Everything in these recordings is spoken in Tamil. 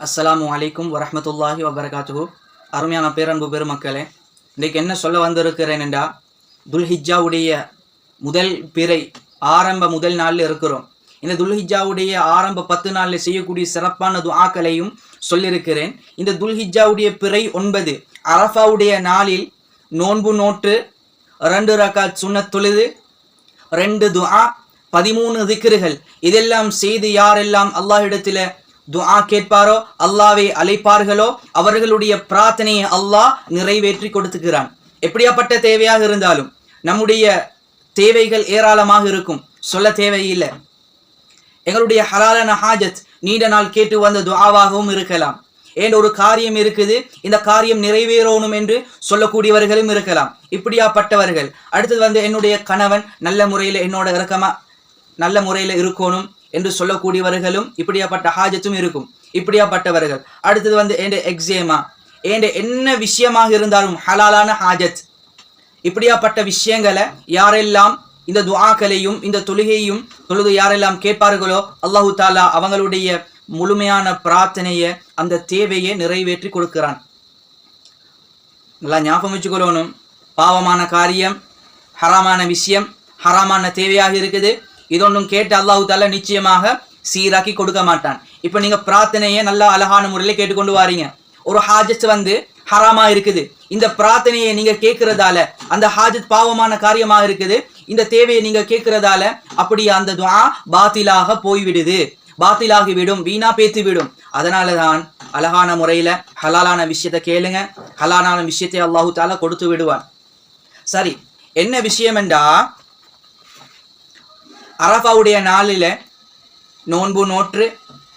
அஸ்ஸலாமு அலைக்கும் வரஹ்மத்துல்லாஹி வபரகாத்துஹு. அருமையான பேரன்பு பெருமக்களே, இன்றைக்கு என்ன சொல்ல வந்திருக்கிறேன் என்றா, துல்ஹிஜ்ஜாவுடைய முதல் பிறை ஆரம்ப முதல் நாளில் இருக்கிறோம். இந்த துல்ஹிஜ்ஜாவுடைய ஆரம்ப 10 நாளில் செய்யக்கூடிய சிறப்பான துஆக்களையும் சொல்லியிருக்கிறேன். இந்த துல்ஹிஜ்ஜாவுடைய பிறை 9 அரஃபாவுடைய நாளில் நோன்பு நோற்று 2 ரகாத் சுன்னத் தொழுது 2 துஆ 13 திக்ருகள் இதெல்லாம் செய்து யாரெல்லாம் அல்லாஹ்விடத்தில் துஆ கேட்பாரோ, அல்லாஹ்வை அழைப்பார்களோ, அவர்களுடைய பிரார்த்தனையை அல்லாஹ் நிறைவேற்றி கொடுத்துக்கிறான். எப்படியாப்பட்ட தேவையாக இருந்தாலும், நம்முடைய தேவைகள் ஏராளமாக இருக்கும், சொல்ல தேவையில்லை. எங்களுடைய ஹலாலான ஹாஜத் நீண்ட நாள் கேட்டு வந்த துஆவாகவும் இருக்கலாம். ஏன் ஒரு காரியம் இருக்குது, இந்த காரியம் நிறைவேறணும் என்று சொல்லக்கூடியவர்களும் இருக்கலாம். இப்படியாப்பட்டவர்கள் அடுத்தது என்னுடைய கணவன் நல்ல முறையில் என்னோட இறக்கமா நல்ல முறையில் இருக்கணும் என்று சொல்லக்கூடியவர்களும் இப்படியாப்பட்ட ஹாஜத்தும் இருக்கும். இப்படியாப்பட்டவர்கள் அடுத்தது என் எக்ஸேமா என் என்ன விஷயமாக இருந்தாலும் ஹலாலான ஹாஜத், இப்படியாப்பட்ட விஷயங்களை யாரெல்லாம் இந்த துஆக்களையும் இந்த தொழுகையும் தொழுது யாரெல்லாம் கேட்பார்களோ, அல்லாஹு தாலா அவங்களுடைய முழுமையான பிரார்த்தனையை அந்த தேவையை நிறைவேற்றி கொடுக்கிறான். நல்லா ஞாபகம் வச்சுக்கொள்ளணும். பாவமான காரியம், ஹராமான விஷயம், ஹராமான தேவையாக இருக்குது, இதொன்றும் கேட்டு அல்லாஹு தாலா நிச்சயமாக சீராக்கி கொடுக்க மாட்டான். இப்போ நீங்க பிரார்த்தனையை நல்லா அழகான முறையில் கேட்டுக்கொண்டு வாரீங்க. ஒரு ஹாஜத் ஹராமா இருக்குது, இந்த பிரார்த்தனையை நீங்க கேட்கறதால அந்த ஹாஜத் பாவமான காரியமாக இருக்குது, இந்த தேவையை நீங்க கேட்கறதால அப்படி அந்த துஆ பாத்திலாக போய்விடுது, பாத்திலாகிவிடும், வீணா பேத்து விடும். அதனால தான் அழகான முறையில ஹலாலான விஷயத்தை கேளுங்க, ஹலாலான விஷயத்தை அல்லாஹு தாலா கொடுத்து விடுவான். சரி, என்ன விஷயம் என்றா, அரஃபாவுடைய நாளில் நோன்பு நோற்று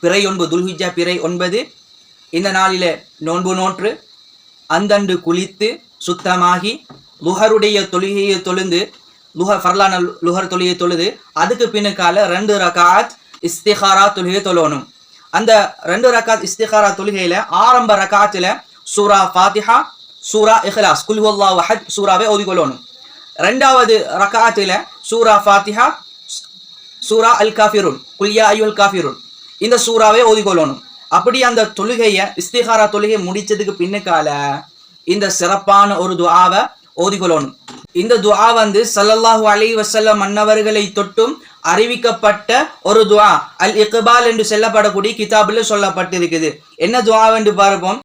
பிறை 9 துல்ஹிஜ்ஜா பிறை 9 இந்த நாளில் நோன்பு நோற்று அந்தண்டு குளித்து சுத்தமாகி லுஹருடைய தொழுகையை தொழுந்து ஃபர்லான லுஹர் தொழுகையை தொழுது அதுக்கு பின்னுக்கால 2 ரகாத் இஸ்திகாரா தொழுகையை தொழணும். அந்த 2 ரகாத் இஸ்திகாரா தொழுகையில ஆரம்ப ரகாத்தில் சூரா ஃபாத்திஹா, சூரா இஹ்லாஸ், குல் ஹுவல்லாஹு அஹத் சூராவை ஓதிக்கொள்ளணும். 2வது ரகாத்தில் சூரா ஃபாத்திஹா, சூரா அல் காஃபிரூன், குல் யா அய்யுல் காஃபிரூன் இந்த சூறாவை ஓதிக்கொள்ளணும். அப்படி அந்த தொழுகையை இஸ்திகாரா தொழுகை முடிச்சதுக்கு பின்னுக்கால இந்த சிறப்பான ஒரு துஆவை ஓதிக்கொள்ளணும். இந்த துஆ ஸல்லல்லாஹு அலைஹி வஸல்லம் மன்னவர்களை தொட்டும் அறிவிக்கப்பட்ட ஒரு துஆ. அல் இக்பால் என்று சொல்லப்படக்கூடிய கிதாபில் சொல்லப்பட்டிருக்குது. என்ன துஆ என்று பார்ப்போம்.